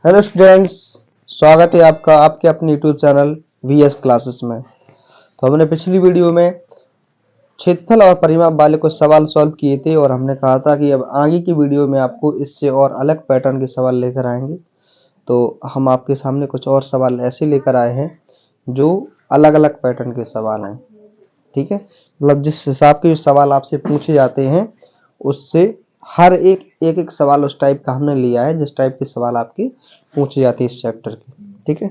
Hello students, स्वागत है आपका आपके अपने यूट्यूब चैनल वीएस क्लासेस में। तो हमने पिछली वीडियो में क्षेत्रफल और परिमाप वाले कुछ सवाल सॉल्व किए थे और हमने कहा था कि अब आगे की वीडियो में आपको इससे और अलग पैटर्न के सवाल लेकर आएंगे। तो हम आपके सामने कुछ और सवाल ऐसे लेकर आए हैं जो अलग अलग पैटर्न के सवाल हैं। ठीक है, मतलब जिस हिसाब के सवाल आपसे पूछे जाते हैं उससे हर एक सवाल उस टाइप का हमने लिया है जिस टाइप के सवाल आपके पूछे जाते हैं इस चैप्टर के। ठीक है,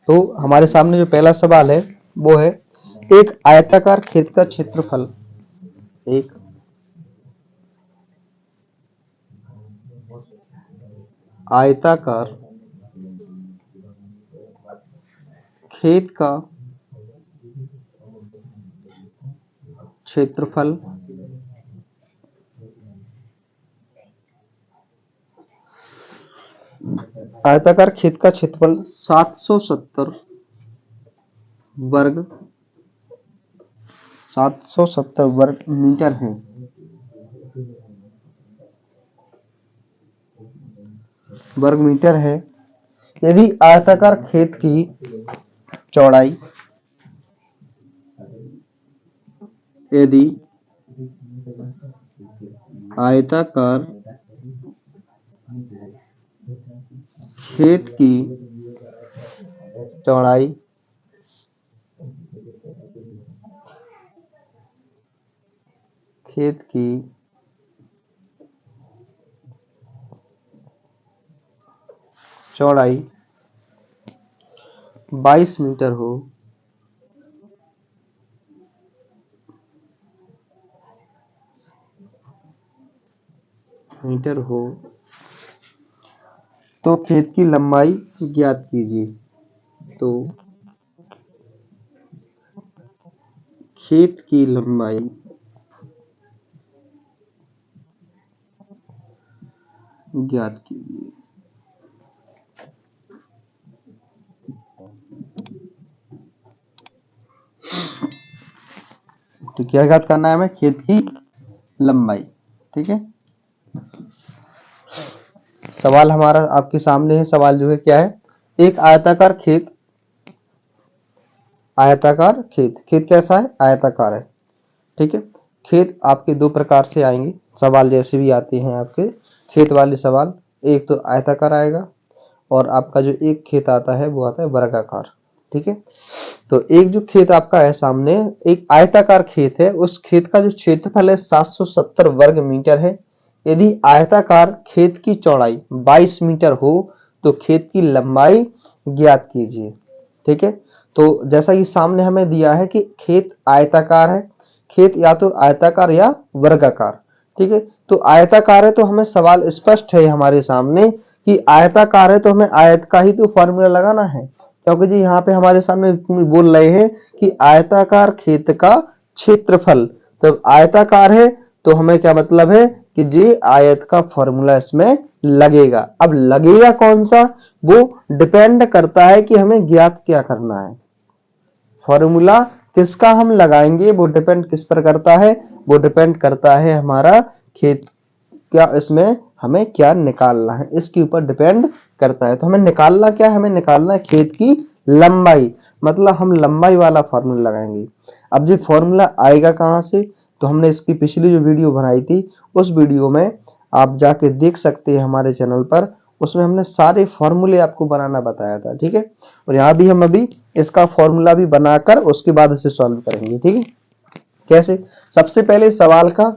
तो हमारे सामने जो पहला सवाल है वो है एक आयताकार खेत का क्षेत्रफल एक आयताकार खेत का क्षेत्रफल आयताकार खेत का क्षेत्रफल 770 वर्ग 770 वर्ग मीटर है। वर्ग मीटर है यदि आयताकार खेत की चौड़ाई यदि आयताकार खेत की चौड़ाई खेत की चौड़ाई 22 मीटर हो तो खेत की लंबाई ज्ञात कीजिए। तो खेत की लंबाई ज्ञात कीजिए। तो क्या ज्ञात करना है हमें? खेत की लंबाई। ठीक है, सवाल हमारा आपके सामने है। सवाल जो है क्या है, एक आयताकार खेत खेत कैसा है? आयताकार है। ठीक है, खेत आपके दो प्रकार से आएंगे सवाल, जैसे भी आते हैं आपके खेत वाले सवाल। एक तो आयताकार आएगा और आपका जो एक खेत आता है वो आता है वर्गाकार। ठीक है, तो एक जो खेत आपका है सामने, एक आयताकार खेत है, उस खेत का जो क्षेत्रफल है 770 वर्ग मीटर है। यदि आयताकार खेत की चौड़ाई 22 मीटर हो तो खेत की लंबाई ज्ञात कीजिए। ठीक है, तो जैसा कि सामने हमें दिया है कि खेत आयताकार है, खेत या तो आयताकार या वर्गाकार। ठीक है, तो आयताकार है तो हमें सवाल स्पष्ट है हमारे सामने कि आयताकार है तो हमें आयत का ही तो फॉर्मूला लगाना है, क्योंकि जी यहाँ पे हमारे सामने बोल रहे हैं कि आयताकार खेत का क्षेत्रफल। तो आयताकार है तो हमें क्या मतलब है कि जी आयत का फॉर्मूला इसमें लगेगा। अब लगेगा कौन सा, वो डिपेंड करता है कि हमें ज्ञात क्या करना है। फॉर्मूला किसका हम लगाएंगे वो डिपेंड किस पर करता है, वो डिपेंड करता है हमारा खेत क्या, इसमें हमें क्या निकालना है इसके ऊपर डिपेंड करता है। तो हमें निकालना क्या है? हमें निकालना है खेत की लंबाई, मतलब हम लंबाई वाला फॉर्मूला लगाएंगे। अब जो फॉर्मूला आएगा कहां से, तो हमने इसकी पिछली जो वीडियो बनाई थी उस वीडियो में आप जाके देख सकते हैं हमारे चैनल पर, उसमें हमने सारे फॉर्मूले आपको बनाना बताया था। ठीक है, और यहाँ भी हम अभी इसका फॉर्मूला भी बनाकर उसके बाद इसे सॉल्व करेंगे। ठीक है, कैसे? सबसे पहले सवाल का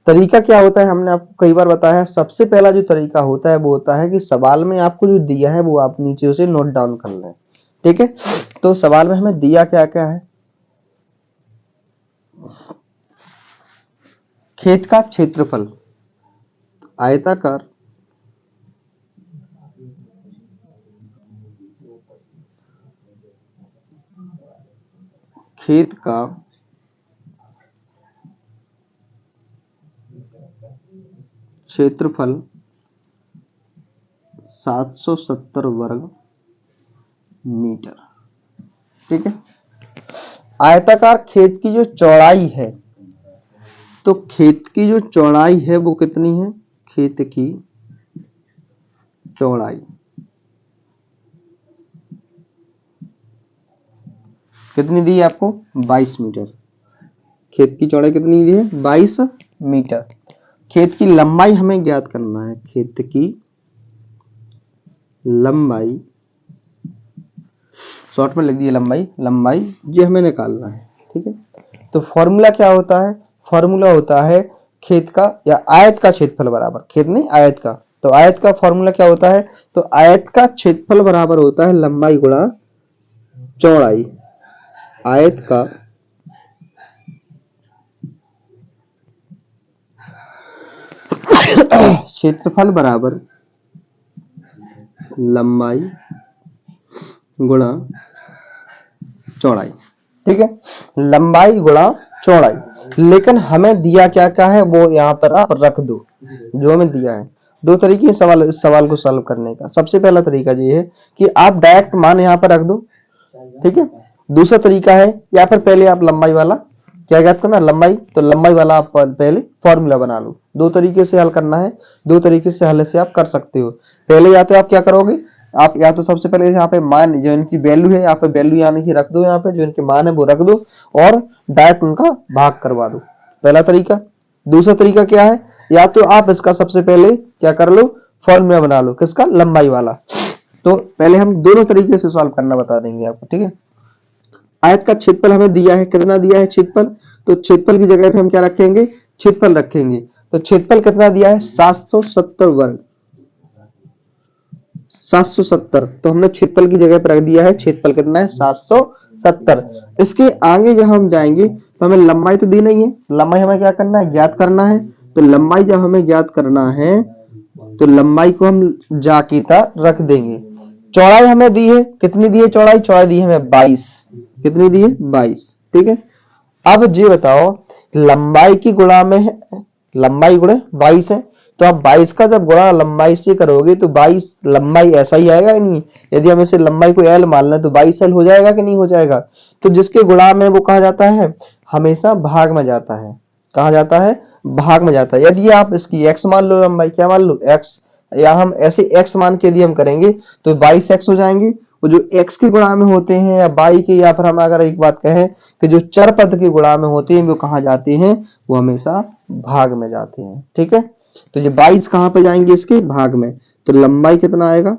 तरीका क्या होता है, हमने आपको कई बार बताया है। सबसे पहला जो तरीका होता है वो होता है कि सवाल में आपको जो दिया है वो आप नीचे उसे नोट डाउन कर लें। ठीक है, तो सवाल में हमें दिया क्या क्या है, खेत का क्षेत्रफल, आयताकार खेत का क्षेत्रफल 770 वर्ग मीटर। ठीक है, आयताकार खेत की जो चौड़ाई है, तो खेत की जो चौड़ाई है वो कितनी है? खेत की चौड़ाई कितनी दी है आपको? 22 मीटर। खेत की चौड़ाई कितनी दी है? 22 मीटर। खेत की लंबाई हमें ज्ञात करना है। खेत की लंबाई, शॉर्ट में लिख दिए लंबाई, लंबाई ये हमें निकालना है। ठीक है, तो फॉर्मूला क्या होता है? फॉर्मूला होता है खेत का या आयत का क्षेत्रफल बराबर, खेत नहीं आयत का, तो आयत का फॉर्मूला क्या होता है? तो आयत का क्षेत्रफल बराबर होता है लंबाई गुणा चौड़ाई। आयत का क्षेत्रफल बराबर लंबाई गुणा चौड़ाई। ठीक है, लंबाई गुणा चौड़ाई। लेकिन हमें दिया क्या क्या है वो यहाँ पर आप रख दो, जो हमें दिया है। दो तरीके सवाल, इस सवाल को सॉल्व करने का। सबसे पहला तरीका ये है कि आप डायरेक्ट मान यहाँ पर रख दो। ठीक है, दूसरा तरीका है या फिर पहले आप लंबाई वाला क्या ज्ञात करना, लंबाई, तो लंबाई वाला आप पहले फॉर्मूला बना लो। दो तरीके से हल करना है, दो तरीके से हल से आप कर सकते हो। पहले या तो आप क्या करोगे, आप या तो सबसे पहले यहाँ पे मान जो इनकी वैल्यू है यहाँ पे वैल्यू यानी कि रख दो, यहाँ पे जो इनके मान है वो रख दो और डायरेक्ट उनका भाग करवा दो, पहला तरीका। दूसरा तरीका क्या है, या तो आप इसका सबसे पहले क्या कर लो, फॉर्मूला बना लो, किसका, लंबाई वाला। तो पहले हम दोनों तरीके से सॉल्व करना बता देंगे आपको। ठीक है, आयत का क्षेत्रफल हमें दिया है, कितना दिया है क्षेत्रफल, तो क्षेत्रफल की जगह पे हम क्या रखेंगे, क्षेत्रफल रखेंगे। तो क्षेत्रफल कितना दिया है, 770 वर्ग, 770। तो हमने क्षेत्रफल की जगह पर रख दिया है, क्षेत्रफल कितना है, 770। इसके आगे जब हम जाएंगे तो हमें लंबाई तो दी नहीं है, लंबाई हमें क्या करना है, ज्ञात करना है। तो लंबाई जब हमें ज्ञात करना है तो लंबाई को हम जाकीता रख देंगे। चौड़ाई हमें दी है, कितनी दी है चौड़ाई, चौड़ाई दी है हमें 22, कितनी दी है, 22। ठीक है, अब जी बताओ लंबाई की गुणा में है, लंबाई गुणे 22 है, तो आप 22 का जब गुणा लंबाई से करोगे तो 22 लंबाई ऐसा ही आएगा नहीं। यदि हम इसे लंबाई को एल मान लें तो 22 एल हो जाएगा कि नहीं हो जाएगा। तो जिसके गुणा में वो कहा जाता है, हमेशा भाग में जाता है, कहा जाता है, भाग में जाता है। यदि आप इसकी x मान लो, लंबाई क्या मान लो, x, या हम ऐसे x मान के यदि हम करेंगे तो 22x हो जाएंगे। वो जो x के गुणा में होते हैं या y के, या फिर हम अगर एक बात कहें कि जो चर पद के गुणा में होते हैं वो कहाँ जाते हैं, वो हमेशा भाग में जाते हैं। ठीक है, तो ये 22 कहाँ पे जाएंगे, इसके भाग में। तो लंबाई कितना आएगा,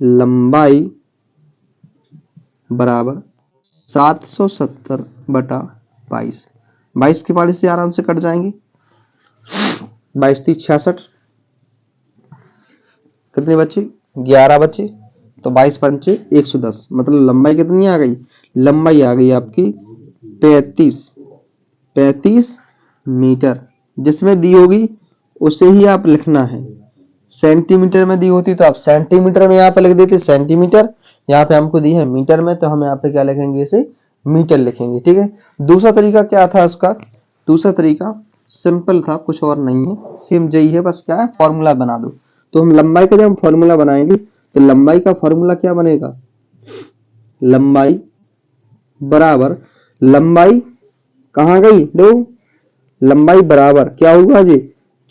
लंबाई बराबर 770 बटा 22। 22 के 22 से आराम से कट जाएंगे, 22 3 66, कितने बच्चे, 11 बच्चे। तो 22 पंचे 110, मतलब लंबाई कितनी आ गई, लंबाई आ गई आपकी 35 मीटर। जिसमें दी होगी उसे ही आप लिखना है। सेंटीमीटर में दी होती तो आप सेंटीमीटर में यहाँ पे लिख देते सेंटीमीटर, यहाँ पे हमको दी है मीटर में, तो हम यहाँ पे क्या लिखेंगे, इसे मीटर लिखेंगे। ठीक है, दूसरा तरीका क्या था इसका, दूसरा तरीका सिंपल था, कुछ और नहीं है, सेम यही है, बस क्या है, फॉर्मूला बना दो। तो हम लंबाई का जब हम फॉर्मूला बनाएंगे तो लंबाई का फॉर्मूला क्या बनेगा, लंबाई बराबर, लंबाई कहाँ गई, दो, लंबाई बराबर क्या होगा जी,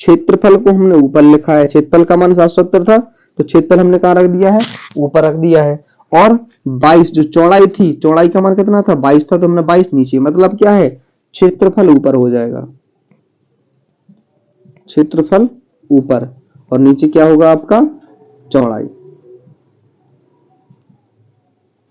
क्षेत्रफल को हमने ऊपर लिखा है, क्षेत्रफल का मान 770 था तो क्षेत्रफल हमने कहाँ रख दिया है, ऊपर रख दिया है। और 22 जो चौड़ाई थी, चौड़ाई का मान कितना था, 22 था, तो हमने 22 नीचे, मतलब क्या है, क्षेत्रफल ऊपर हो जाएगा, क्षेत्रफल ऊपर, और नीचे क्या होगा आपका, चौड़ाई।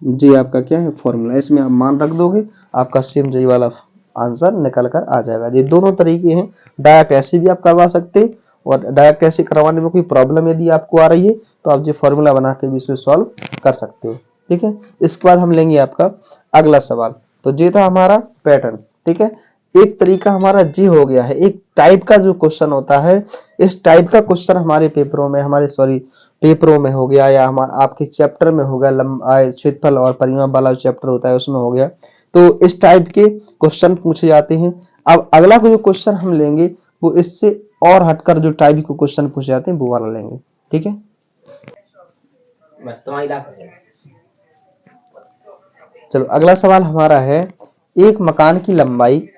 जी आपका क्या है फॉर्मूला, इसमें आप मान रख दोगे, आपका सेम जी वाला आंसर निकल कर आ जाएगा। ये दोनों तरीके हैं, डायरेक्ट ऐसे भी आप करवा सकते, और डायरेक्ट ऐसे करवाने में कोई प्रॉब्लम यदि आपको आ रही है तो आप ये फॉर्मूला बना के भी इसे सॉल्व कर सकते हो। ठीक है, इसके बाद हम लेंगे आपका अगला सवाल। तो ये था हमारा पैटर्न। ठीक है, एक तरीका हमारा जी हो गया है, एक टाइप का जो क्वेश्चन होता है, इस टाइप का क्वेश्चन हमारे पेपरों में, हमारे सॉरी पेपरों में हो गया, या हमारा आपके चैप्टर में हो गया, क्षेत्रफल और परिमाप वाला चैप्टर होता है उसमें हो गया। तो इस टाइप के क्वेश्चन पूछे जाते हैं। अब अगला जो क्वेश्चन हम लेंगे वो इससे और हटकर जो टाइप के क्वेश्चन पूछे जाते हैं वो वाला लेंगे। ठीक है, चलो अगला सवाल हमारा है, एक मकान की लंबाई,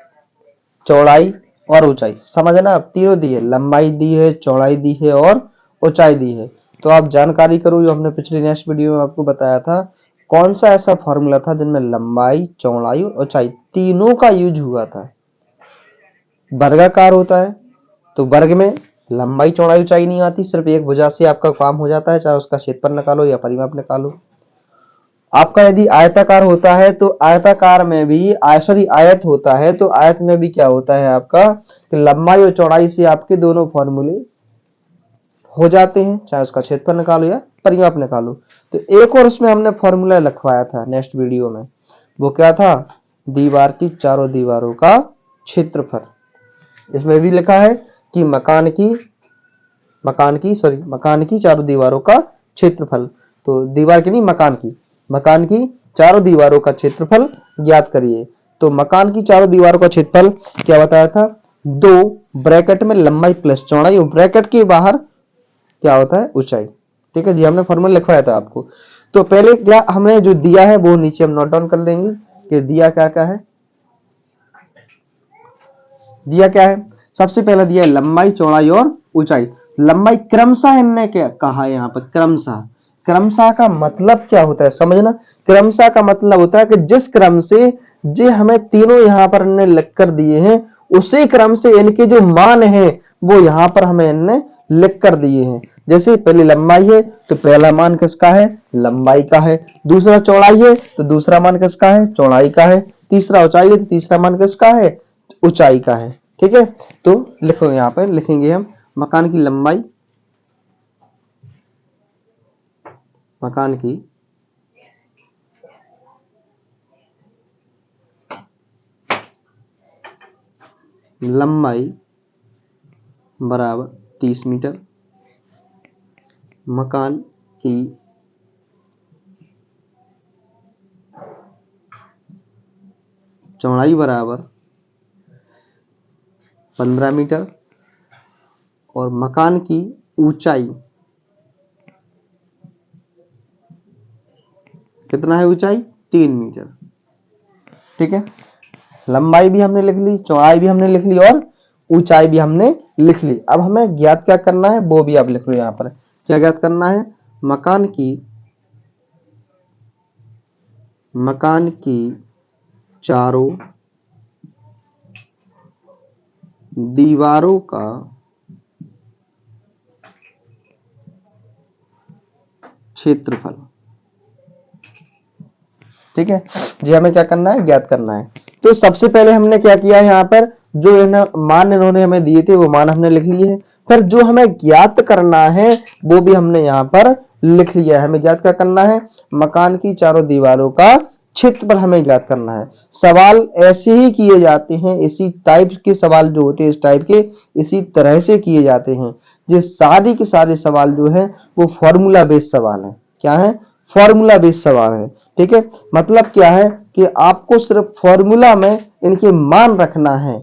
चौड़ाई और ऊंचाई, समझना, अब तीनों दी है, लंबाई दी है, चौड़ाई दी है और ऊंचाई दी है। तो आप जानकारी करो, जो हमने पिछली नेक्स्ट वीडियो में आपको बताया था, कौन सा ऐसा फॉर्मूला था जिनमें लंबाई, चौड़ाई और ऊंचाई तीनों का यूज हुआ था। वर्गाकार होता है तो वर्ग में लंबाई, चौड़ाई, ऊंचाई नहीं आती, सिर्फ एक भुजा से आपका काम हो जाता है, चाहे उसका क्षेत्रफल निकालो या परिमाप निकालो। आपका यदि आयताकार होता है तो आयताकार में भी आयत होता है तो आयत में भी क्या होता है आपका, कि लंबाई और चौड़ाई से आपके दोनों फॉर्मूले हो जाते हैं, चाहे उसका क्षेत्रफल निकालो या परिमाप निकालो। तो एक और उसमें हमने फॉर्मूला लिखवाया था नेक्स्ट वीडियो में, वो क्या था, दीवार की चारों दीवारों का क्षेत्रफल। इसमें भी लिखा है कि मकान की चारों दीवारों का क्षेत्रफल, तो दीवार की नहीं, मकान की चारों दीवारों का क्षेत्रफल ज्ञात करिए। तो मकान की चारों दीवारों का क्षेत्रफल क्या बताया था, 2 ब्रैकेट में लंबाई प्लस चौड़ाई और ब्रैकेट के बाहर क्या होता है, ऊंचाई। ठीक है जी, हमने फॉर्मूला लिखवाया था आपको। तो पहले क्या हमने जो दिया है वो नीचे हम नोट डाउन कर लेंगे कि दिया क्या क्या है। दिया क्या है, सबसे पहला दिया है लंबाई, चौड़ाई और ऊंचाई। लंबाई क्रमशः इनने क्या कहा है यहाँ पर, क्रमशः का मतलब क्या होता है समझना। क्रमशः का मतलब होता है कि जिस क्रम से जो हमें तीनों यहाँ पर इनने लिख कर दिए हैं, उसी क्रम से इनके जो मान है वो यहाँ पर हमें इनने लिख कर दिए हैं। जैसे पहले लंबाई है तो पहला मान किसका है, लंबाई का है। दूसरा चौड़ाई है तो दूसरा मान किसका है, चौड़ाई का है। तीसरा ऊंचाई है तो तीसरा मान किसका है, ऊंचाई का है। ठीक है, तो लिखो, यहाँ पर लिखेंगे हम मकान की लंबाई, बराबर 30 मीटर, मकान की चौड़ाई बराबर 15 मीटर और मकान की ऊंचाई कितना है, ऊंचाई 3 मीटर। ठीक है, लंबाई भी हमने लिख ली, चौड़ाई भी हमने लिख ली और ऊंचाई भी हमने लिख ली। अब हमें ज्ञात क्या करना है वो भी आप लिख लो। यहाँ पर क्या ज्ञात करना है, मकान की चारों दीवारों का क्षेत्रफल। ठीक है जी, हमें क्या करना है, ज्ञात करना है। तो सबसे पहले हमने क्या किया है, यहाँ पर जो मान इन्होंने हमें दिए थे वो मान हमने लिख लिए हैं। फिर जो हमें ज्ञात करना है वो भी हमने यहाँ पर लिख लिया है। हमें ज्ञात क्या करना है, मकान की चारों दीवारों का क्षेत्रफल हमें ज्ञात करना है। सवाल ऐसे ही किए जाते हैं, इसी टाइप के सवाल जो होते हैं, इस टाइप के इसी तरह से किए जाते हैं। ये सारी के सारे सवाल जो है वो फॉर्मूला बेस्ड सवाल है। क्या है, फॉर्मूला बेस्ड सवाल है। ठीक है, मतलब क्या है कि आपको सिर्फ फॉर्मूला में इनके मान रखना है।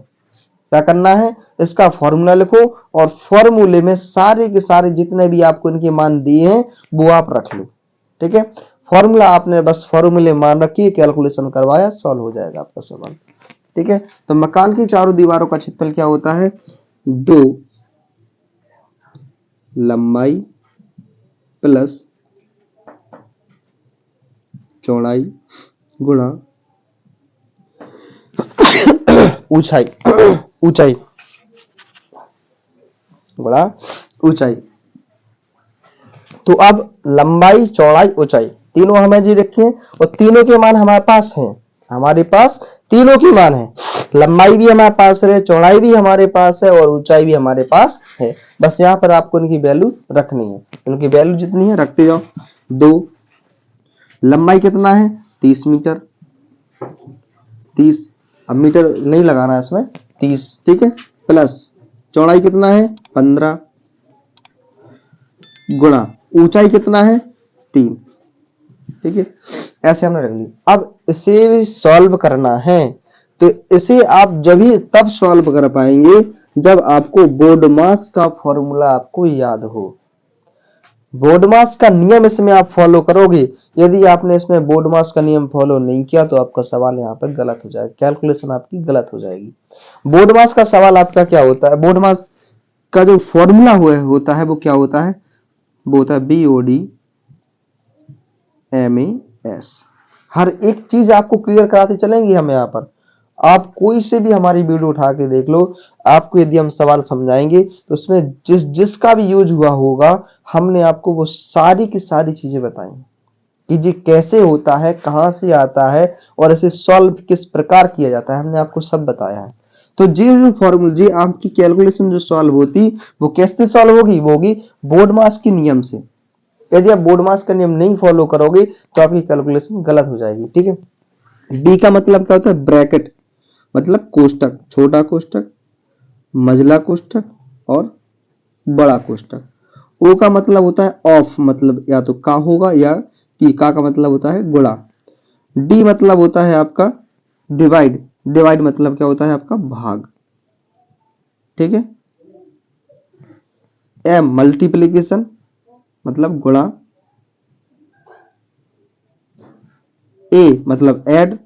क्या करना है, इसका फॉर्मूला लिखो और फॉर्मूले में सारे के सारे जितने भी आपको इनके मान दिए हैं वो आप रख लो। ठीक है, फॉर्मूला आपने बस फॉर्मूले मान रखिए, कैलकुलेशन करवाया, सॉल्व हो जाएगा आपका सवाल। ठीक है, तो मकान की चारों दीवारों का क्षेत्रफल क्या होता है, 2 लंबाई प्लस चौड़ाई गुणा ऊंचाई गुणा ऊंचाई। तो अब लंबाई, चौड़ाई, ऊंचाई तीनों हमें जी रखे और तीनों के मान हमारे पास हैं। हमारे पास तीनों के मान है, लंबाई भी हमारे पास है, चौड़ाई भी हमारे पास है और ऊंचाई भी हमारे पास है। बस यहाँ पर आपको इनकी वैल्यू रखनी है, इनकी वैल्यू जितनी है रखते जाओ। 2 लंबाई कितना है, 30 मीटर, 30 अब मीटर नहीं लगाना है इसमें, 30। ठीक है, प्लस चौड़ाई कितना है, 15 गुणा ऊंचाई कितना है, 3। ठीक है, ऐसे हमने रख ली। अब इसे सॉल्व करना है तो इसे आप तब सॉल्व कर पाएंगे जब आपको बोर्डमास का फॉर्मूला आपको याद हो। बोर्डमास का नियम इसमें आप फॉलो करोगे। यदि आपने इसमें बोर्डमास का नियम फॉलो नहीं किया तो आपका सवाल यहाँ पर गलत हो जाएगा, कैलकुलेशन आपकी गलत हो जाएगी। बोर्डमास का सवाल आपका क्या होता है, बोर्डमास का जो फॉर्मूला होता है वो क्या होता है, वो होता है BODMAS। हर एक चीज आपको क्लियर कराते चलेंगे हम यहाँ पर। आप कोई से भी हमारी वीडियो उठा के देख लो, आपको यदि हम सवाल समझाएंगे तो उसमें जिसका भी यूज हुआ होगा हमने आपको वो सारी की सारी चीजें बताई कि ये कैसे होता है, कहां से आता है और इसे सॉल्व किस प्रकार किया जाता है, हमने आपको सब बताया है। तो जो फॉर्मूला जी आपकी कैलकुलेशन जो सॉल्व होती वो कैसे सॉल्व होगी, वो होगी बोर्डमास के नियम से। यदि आप बोर्डमास का नियम नहीं फॉलो करोगे तो आपकी कैलकुलेशन गलत हो जाएगी। ठीक है। बी का मतलब क्या होता है, ब्रैकेट मतलब कोष्टक, छोटा कोष्टक, मझला कोष्टक और बड़ा कोष्टक। ओ का मतलब होता है ऑफ, मतलब या तो का होगा या टी। का मतलब होता है गुणा। डी मतलब होता है आपका डिवाइड, डिवाइड मतलब क्या होता है आपका भाग। ठीक है। एम मल्टीप्लीकेशन मतलब गुणा। ए मतलब ऐड,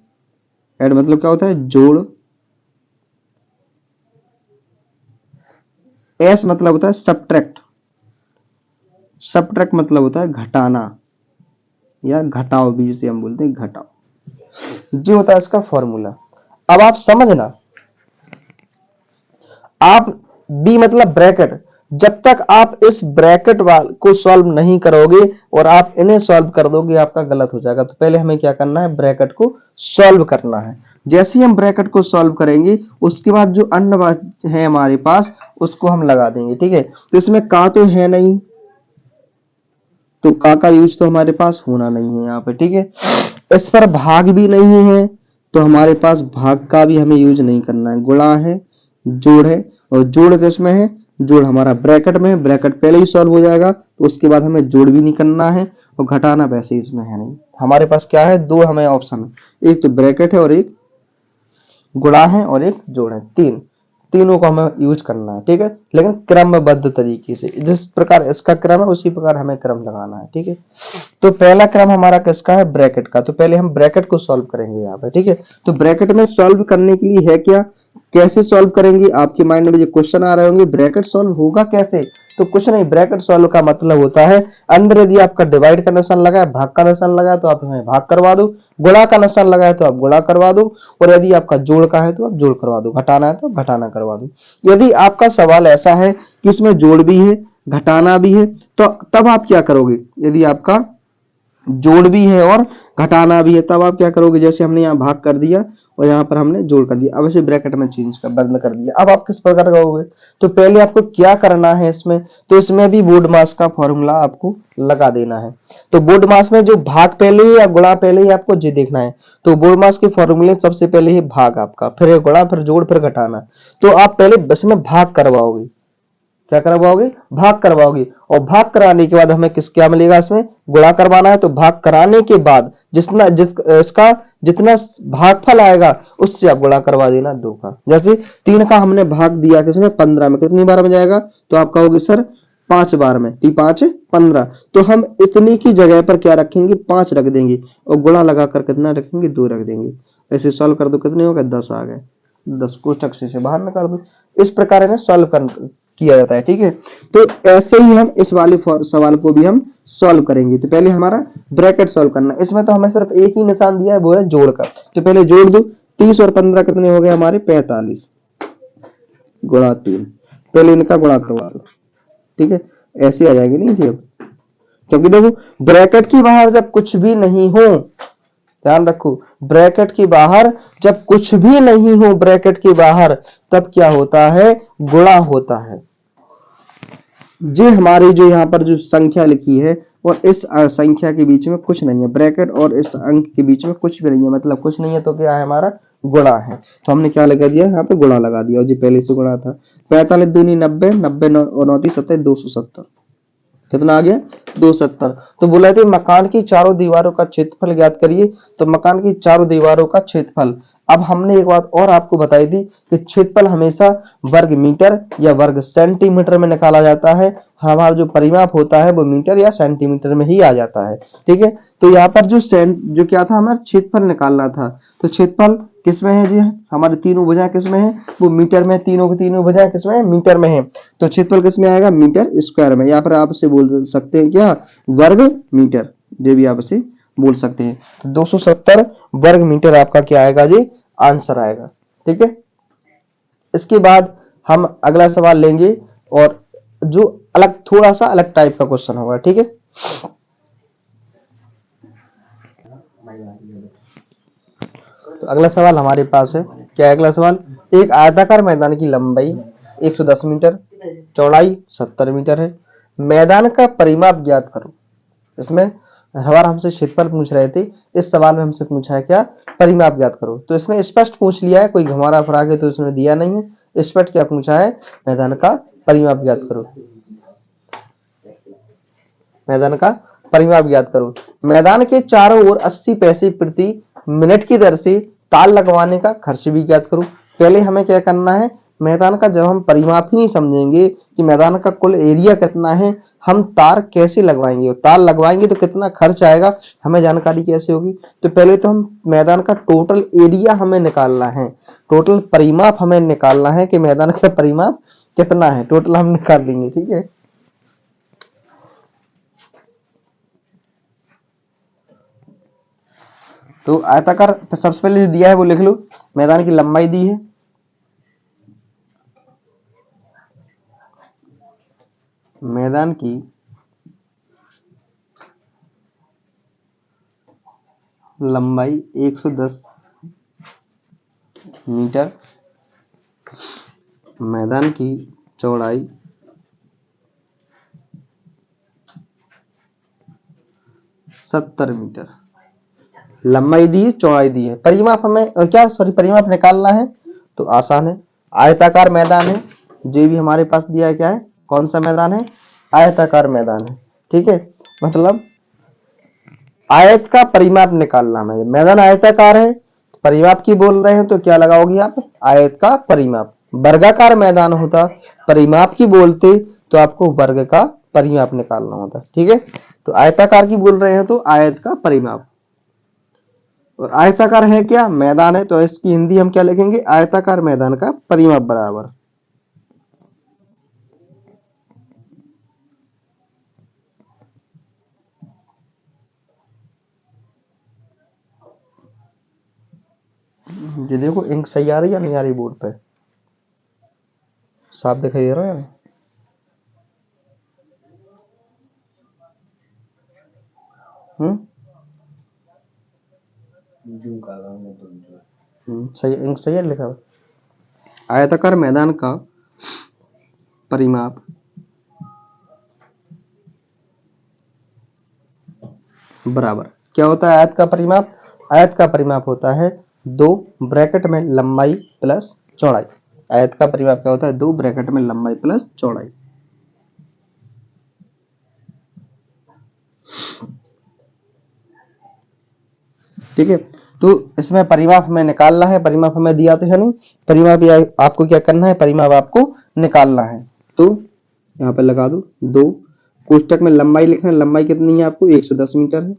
ऐड मतलब क्या होता है जोड़। एस मतलब होता है सब्ट्रैक्ट, सब्ट्रैक्ट मतलब होता है घटाना या घटाओ भी जिसे हम बोलते हैं घटाओ। ये होता है इसका फॉर्मूला। अब आप समझना, आप बी मतलब ब्रैकेट, जब तक आप इस ब्रैकेट को सॉल्व नहीं करोगे और आप इन्हें सॉल्व कर दोगे आपका गलत हो जाएगा। तो पहले हमें क्या करना है, ब्रैकेट को सॉल्व करना है। जैसे ही हम ब्रैकेट को सॉल्व करेंगे उसके बाद जो अन्य है हमारे पास उसको हम लगा देंगे। ठीक है। तो इसमें का तो है नहीं, तो का यूज तो हमारे पास होना नहीं है यहाँ पे। ठीक है। इस पर भाग भी नहीं है तो हमारे पास भाग का भी हमें यूज नहीं करना है। गुणा है, जोड़ है, और जोड़ किसमें है, जोड़ हमारा ब्रैकेट में है, ब्रैकेट पहले ही सॉल्व हो जाएगा तो उसके बाद हमें जोड़ भी नहीं करना है और घटाना वैसे ही इसमें है नहीं। हमारे पास क्या है, दो हमें ऑप्शन है, एक तो ब्रैकेट है और एक गुणा है और एक जोड़ है। तीनों को हमें यूज करना है। ठीक है। लेकिन क्रमबद्ध तरीके से, जिस प्रकार इसका क्रम है उसी प्रकार हमें क्रम लगाना है। ठीक है। तो पहला क्रम हमारा किसका है, ब्रैकेट का। तो पहले हम ब्रैकेट को सॉल्व करेंगे यहाँ पे। ठीक है। तो ब्रैकेट में सॉल्व करने के लिए है क्या, कैसे सॉल्व करेंगे, आपके माइंड में जो क्वेश्चन आ रहे होंगे ब्रैकेट सॉल्व होगा कैसे। तो कुछ नहीं, ब्रैकेट सॉल्व का मतलब होता है अंदर यदि आपका डिवाइड का निशान लगा है, भाग का निशान लगा है तो आप हमें भाग करवा दो, गुणा का निशान लगा है तो आप गुणा करवा दो, और यदि आपका जोड़ का है तो आप जोड़ करवा दो, घटाना है तो घटाना करवा दो। यदि आपका सवाल ऐसा है कि उसमें जोड़ भी है घटाना भी है तो तब आप क्या करोगे, यदि आपका जोड़ भी है और घटाना भी है तब आप क्या करोगे, जैसे हमने यहाँ भाग कर दिया और यहाँ पर हमने जोड़ कर दिया, अब इसे ब्रैकेट में चेंज कर बंद कर दिया। अब आप किस प्रकार करोगे, तो पहले आपको क्या करना है इसमें, तो इसमें भी बोर्ड मास का फॉर्मूला आपको लगा देना है। तो बोर्ड मास में जो भाग पहले ही या गुणा पहले ही आपको जी देखना है। तो बोर्ड मास के फॉर्मूले सबसे पहले ही भाग आपका, फिर गुणा, फिर जोड़, फिर घटाना। तो आप पहले इसमें भाग करवाओगे, क्या करवाओगे, भाग करवाओगे, और भाग कराने के बाद हमें किस क्या मिलेगा, इसमें गुणा करवाना है। तो भाग कराने के बाद इसका जितना भागफल आएगा उससे आप गुणा करवा देना 2 का। जैसे 3 का हमने भाग दिया किसमें, 15 में, कितनी बार में जाएगा, तो आप कहोगे सर 5 बार में, 3 5 15। तो हम इतनी की जगह पर क्या रखेंगे, 5 रख देंगे और गुणा लगाकर कितना रखेंगे, 2 रख देंगे। ऐसे सॉल्व कर दो, कितने हो गए, 10 आ गए, 10 को चक से बाहर निकाल दो। इस प्रकार इन्हें सॉल्व किया जाता है। ठीक है। तो ऐसे ही हम इस वाले सवाल को भी हम सॉल्व करेंगे। तो पहले हमारा ब्रैकेट सॉल्व करना, इसमें तो हमें सिर्फ एक ही निशान दिया है, वो है जोड़ का। तो पहले जोड़ दो, 30 और 15 कितने हो गए हमारे, 45 गुणा 3, पहले इनका गुणा करवा दो। ठीक है। ऐसे आ जाएंगे नहीं जी अब, क्योंकि देखो ब्रैकेट के बाहर जब कुछ भी नहीं हो, ध्यान रखो, ब्रैकेट के बाहर जब कुछ भी नहीं हो, ब्रैकेट के बाहर, तब क्या होता है, गुणा होता है। जी हमारी जो यहाँ पर जो संख्या लिखी है और इस संख्या के बीच में कुछ नहीं है, ब्रैकेट और इस अंक के बीच में कुछ भी नहीं है, मतलब कुछ नहीं है तो क्या है, हमारा गुणा है। तो हमने क्या लगा दिया, यहाँ पे गुणा लगा दिया, और जी पहले से गुणा था। 45 दूनी 90, 90 और 9 70, 270, कितना आ गया, 270। तो बोला थे मकान की चारों दीवारों का क्षेत्रफल ज्ञात करिए। तो मकान की चारों दीवारों का क्षेत्रफल, अब हमने एक बात और आपको बताई थी कि क्षेत्रफल हमेशा वर्ग मीटर या वर्ग सेंटीमीटर में निकाला जाता है। हमारा जो परिमाप होता है वो मीटर या सेंटीमीटर में ही आ जाता है। ठीक है। तो यहाँ पर जो क्या था, हमारा क्षेत्रफल निकालना था। तो क्षेत्रफल किस में है जी, हमारे तीनों भुजाएं किस में है, वो मीटर में, तीनों की तीनों भुजाएं किस में है, मीटर में है। तो क्षेत्रफल किस में आएगा, मीटर स्क्वायर में। यहाँ पर आप इसे बोल सकते हैं क्या, वर्ग मीटर, जो भी आप इसे बोल सकते हैं। तो 270 वर्ग मीटर आपका क्या आएगा जी, आंसर आएगा। ठीक है, इसके बाद हम अगला सवाल लेंगे और जो अलग, थोड़ा सा अलग टाइप का क्वेश्चन होगा। ठीक है, तो अगला सवाल हमारे पास है, क्या है अगला सवाल, एक आयताकार मैदान की लंबाई 110 मीटर, चौड़ाई 70 मीटर है, मैदान का परिमाप ज्ञात करो। इसमें हमारा हमसे क्षेत्रफल पूछ रहे थे, इस सवाल में हमसे पूछा है क्या, परिमाप ज्ञात करो। तो इसमें स्पष्ट पूछ लिया है, कोई घुमारा फरा के तो इसमें दिया नहीं है। स्पष्ट क्या पूछा है, मैदान का परिमाप ज्ञात करो, मैदान का परिमाप ज्ञात करो। मैदान के चारों ओर 80 पैसे प्रति मिनट की दर से तार लगवाने का खर्च भी ज्ञात करो। पहले हमें क्या करना है, मैदान का जब हम परिमाप ही नहीं समझेंगे कि मैदान का कुल एरिया कितना है, हम तार कैसे लगवाएंगे, तार लगवाएंगे तो कितना खर्च आएगा, हमें जानकारी कैसे होगी। तो पहले तो हम मैदान का टोटल एरिया हमें निकालना है, टोटल परिमाप हमें निकालना है कि मैदान का परिमाप कितना है, टोटल हम निकाल लेंगे। ठीक है, तो आयताकार सबसे पहले जो दिया है वो लिख लो, मैदान की लंबाई दी है, मैदान की लंबाई 110 मीटर, मैदान की चौड़ाई 70 मीटर, लंबाई दी है, चौड़ाई दी है। परिमाप हमें क्या, सॉरी, परिमाप निकालना है तो आसान है। आयताकार मैदान है, जो भी हमारे पास दिया है, क्या है, कौन सा मैदान है, आयताकार मैदान है। ठीक है, मतलब आयत का परिमाप निकालना है। मैदान आयताकार है, परिमाप की बोल रहे हैं तो क्या लगाओगे आप, आयत का परिमाप। वर्गाकार मैदान होता, परिमाप की बोलते तो आपको वर्ग का परिमाप निकालना होता। ठीक है, तो आयताकार की बोल रहे हैं तो आयत का परिमाप। और आयताकार है क्या, मैदान है, तो इसकी हिंदी हम क्या लिखेंगे, आयताकार मैदान का परिमाप बराबर। ये देखो इंक सही आ रही है, नहीं आ रही बोर्ड पे, साफ दिखाई दे रहा है। सही, इंक सही है लिखा हुआ। आयताकार मैदान का परिमाप बराबर क्या होता है, आयत का परिमाप, आयत का परिमाप होता है 2 ब्रैकेट में लंबाई प्लस चौड़ाई। आयत का परिमाप क्या होता है, 2 ब्रैकेट में लंबाई प्लस चौड़ाई। ठीक है, तो इसमें परिमाप हमें निकालना है, परिमाप हमें दिया तो है नहीं, परिमाप आपको क्या करना है, परिमाप आपको निकालना है। तो यहाँ पे लगा दो 2, कोष्टक में लंबाई लिखना है, लंबाई कितनी है आपको, 110 मीटर है,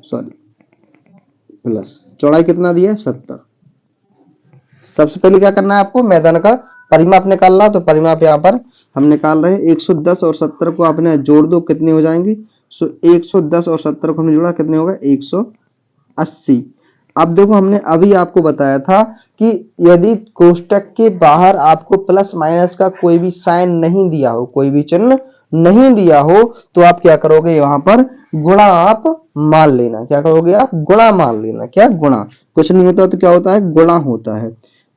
सॉरी, प्लस चौड़ाई कितना दिया है, 70। सबसे पहले क्या करना है आपको, मैदान का परिमाप निकालना। तो परिमाप यहाँ पर हम निकाल रहे हैं, 110 और 70 को आपने जोड़ दो, कितने हो जाएंगे, 110 और 70 को हमने जोड़ा, कितने होगा, 180। अब देखो हमने अभी आपको बताया था कि यदि कोष्टक के बाहर आपको प्लस माइनस का कोई भी साइन नहीं दिया हो, कोई भी चिन्ह नहीं दिया हो, तो आप क्या करोगे, वहां पर गुणा आप मान लेना। क्या करोगे आप, गुणा मान लेना। क्या, गुणा, कुछ नहीं होता तो क्या होता है, गुणा होता है।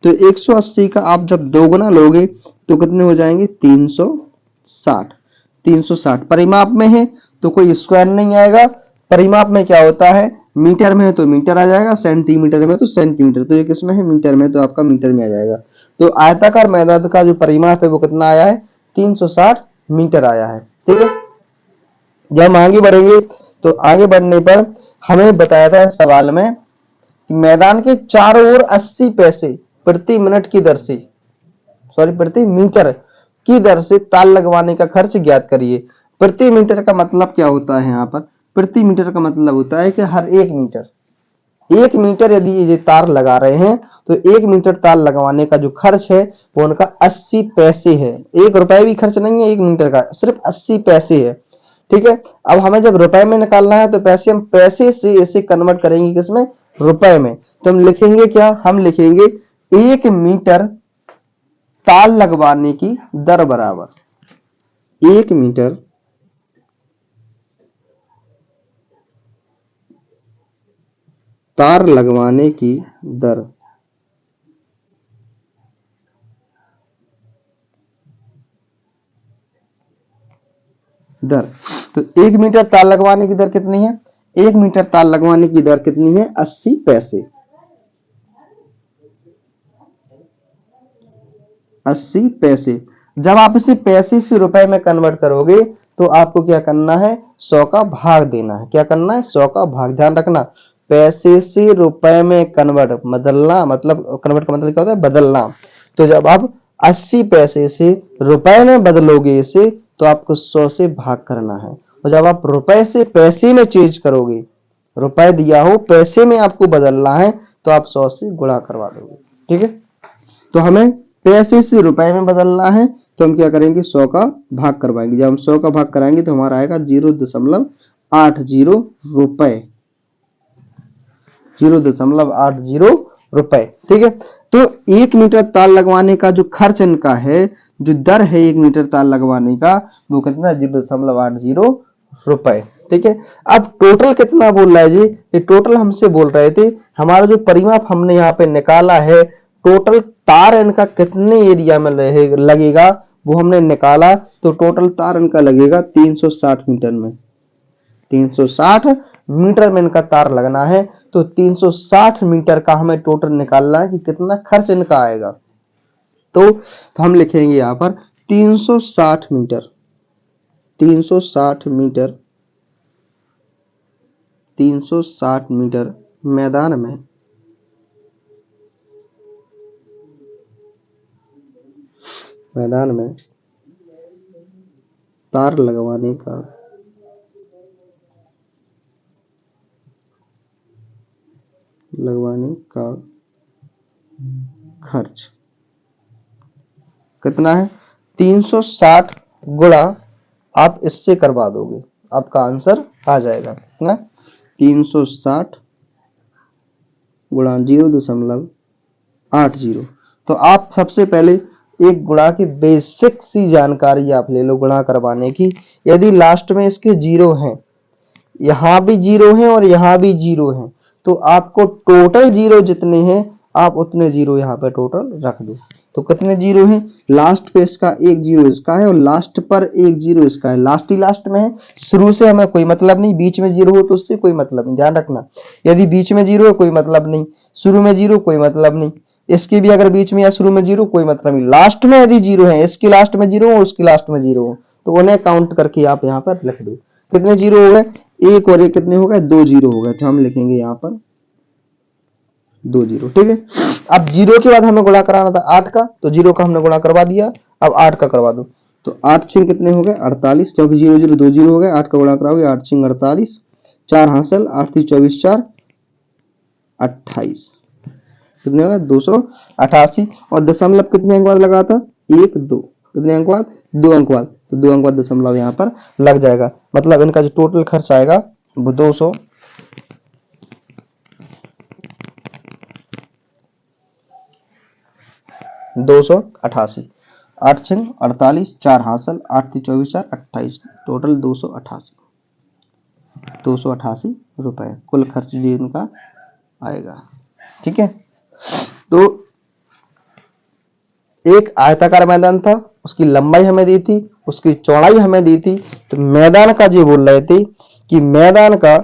तो 180 का आप जब 2 गुना लोगे तो कितने हो जाएंगे, 360। 360 परिमाप में है तो कोई स्क्वायर नहीं आएगा। परिमाप में क्या होता है, मीटर में है तो मीटर आ जाएगा, सेंटीमीटर में तो सेंटीमीटर। तो ये किसमें है, मीटर में, तो आपका मीटर में आ जाएगा। तो आयताकार मैदान का जो परिमाप है वो कितना आया है, 360 मीटर आया है। ठीक है, जब हम आगे बढ़ेंगे तो आगे बढ़ने पर हमें बताया था सवाल में कि मैदान के चारों ओर 80 पैसे प्रति मिनट की दर से, सॉरी, प्रति मीटर की दर से तार लगवाने का खर्च ज्ञात करिए। प्रति मीटर का मतलब क्या होता है, यहाँ पर प्रति मीटर का मतलब होता है कि हर 1 मीटर यदि ये तार लगा रहे हैं तो 1 मीटर तार लगवाने का जो खर्च है वो उनका 80 पैसे है। 1 रुपए भी खर्च नहीं है 1 मीटर का, सिर्फ 80 पैसे है। ठीक है, अब हमें जब रुपए में निकालना है तो पैसे हम पैसे से इसे कन्वर्ट करेंगे किसमें, रुपए में। तो हम लिखेंगे क्या, हम लिखेंगे 1 मीटर तार लगवाने की दर बराबर 1 मीटर तार लगवाने की दर तो 1 मीटर तार लगवाने की दर कितनी है, 1 मीटर तार लगवाने की दर कितनी है, 80 पैसे। 80 पैसे। जब आप इसे पैसे से रुपए में कन्वर्ट करोगे तो आपको क्या करना है, 100 का भाग देना है। क्या करना है, 100 का भाग। ध्यान रखना, पैसे से रुपए में कन्वर्ट, बदलना मतलब, कन्वर्ट का मतलब क्या होता है, बदलना। तो जब आप 80 पैसे से रुपए में बदलोगे इसे तो आपको 100 से भाग करना है। और जब आप रुपए से पैसे में चेंज करोगे, रुपए दिया हो पैसे में आपको बदलना है तो आप 100 से गुणा करवा दोगे। ठीक है, तो हमें पैसे से रुपए में बदलना है तो हम क्या करेंगे, 100 का भाग करवाएंगे। जब हम 100 का भाग कराएंगे तो हमारा आएगा 0.80 रुपए, 0.80 रुपए। ठीक है, तो 1 मीटर तार लगवाने का जो खर्च इनका है, जो दर है 1 मीटर तार लगवाने का, वो कितना, 0.80 रुपए। ठीक है, अब टोटल कितना बोल रहा है जी, ये टोटल हमसे बोल रहे थे, हमारा जो परिमाप हमने यहाँ पे निकाला है, टोटल तार इनका कितने एरिया में लगेगा वो हमने निकाला। तो टोटल तार इनका लगेगा 360 मीटर में, 360 मीटर में इनका तार लगना है। तो 360 मीटर का हमें टोटल निकालना है कि कितना खर्च इनका आएगा। तो हम लिखेंगे यहां पर 360 मीटर, 360 मीटर, 360 मीटर मैदान में तार लगवाने का खर्च कितना है, 360 गुणा आप इससे करवा दोगे, आपका आंसर आ जाएगा कितना, 360 गुणा 0.80। तो आप सबसे पहले एक गुणा की बेसिक सी जानकारी आप ले लो गुणा करवाने की। यदि लास्ट में इसके 0 हैं, यहां भी 0 है और यहां भी 0 है, तो आपको टोटल 0 जितने हैं आप उतने 0 यहाँ पे टोटल रख दो। तो कितने 0 हैं, लास्ट पे इसका 1 0 इसका है और लास्ट पर 1 0 इसका है। लास्ट ही लास्ट में है, शुरू से हमें कोई मतलब नहीं, बीच में 0 हो तो उससे कोई मतलब नहीं। ध्यान रखना, यदि बीच में 0 है कोई मतलब नहीं, शुरू में 0 कोई मतलब नहीं, इसकी भी अगर बीच में या शुरू में 0 कोई मतलब नहीं, लास्ट में यदि 0 है, इसकी लास्ट में 0 हो उसकी लास्ट में 0 हो तो उन्हें काउंट करके आप यहाँ पर लिख दो। कितने 0 हो गए, 1 और 1 कितने हो गए, 2 0 हो गए। तो हम लिखेंगे यहाँ पर 2 0। ठीक है, अब 0 के बाद हमें गुणा कराना था 8 का, तो 0 का हमने गुणा करवा दिया, अब 8 का करवा दो। तो 8 6 कितने हो गए, 48, क्योंकि 0 0 2 0 हो गए, 8 का गुणा कराओगे, 8 6 48, 4 हासिल, 8 3 24 4 28, कितने हो गए 288। और दशमलव कितने अंक बाद लगा था, 1 2, कितने अंक बाद, 2 अंक बाद, तो 2 अंक बाद दशमलव यहाँ पर लग जाएगा। मतलब इनका जो टोटल खर्च आएगा वो 288। 8 6 48, 4 हासिल, 8 3 24 4 28, टोटल 288 रुपए कुल खर्च जी इनका आएगा। ठीक है, तो एक आयताकार मैदान था, उसकी लंबाई हमें दी थी, उसकी चौड़ाई हमें दी थी। तो मैदान का जी बोल रहे थे कि मैदान का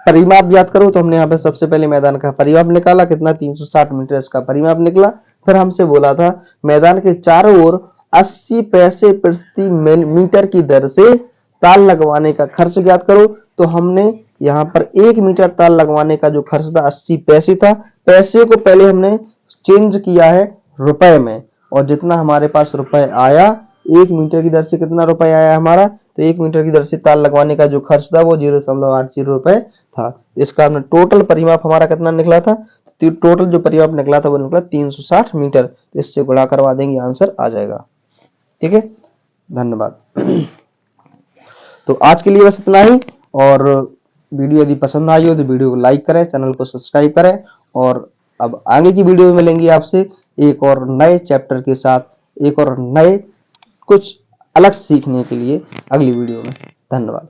परिमाप याद करो। तो हमने यहाँ पे सबसे पहले मैदान का परिमाप निकाला, कितना 360 मीटर इसका परिमाप निकला। फिर हमसे बोला था मैदान के चारों ओर 80 पैसे प्रति मीटर की दर से तार लगवाने का खर्च ज्ञात करो। तो हमने यहाँ पर 1 मीटर तार लगवाने का जो खर्च था 80 पैसे था। पैसे को पहले हमने चेंज किया है रुपए में, और जितना हमारे पास रुपए आया 1 मीटर की दर से कितना रुपए आया हमारा तो 1 मीटर की दर से तार लगवाने का जो खर्च था वो 0.80 रुपए था। इसका हमने टोटल परिमाप हमारा कितना निकला था, तो टोटल जो परिमाप निकला था वो निकला 360 मीटर। तो इससे गुणा करवा देंगे, आंसर आ जाएगा। ठीक है, धन्यवाद। तो आज के लिए बस इतना ही, और वीडियो यदि पसंद आई हो तो वीडियो को लाइक करें, चैनल को सब्सक्राइब करें, और अब आगे की वीडियो में मिलेंगे आपसे एक और नए चैप्टर के साथ, एक और नए कुछ अलग सीखने के लिए अगली वीडियो में। धन्यवाद।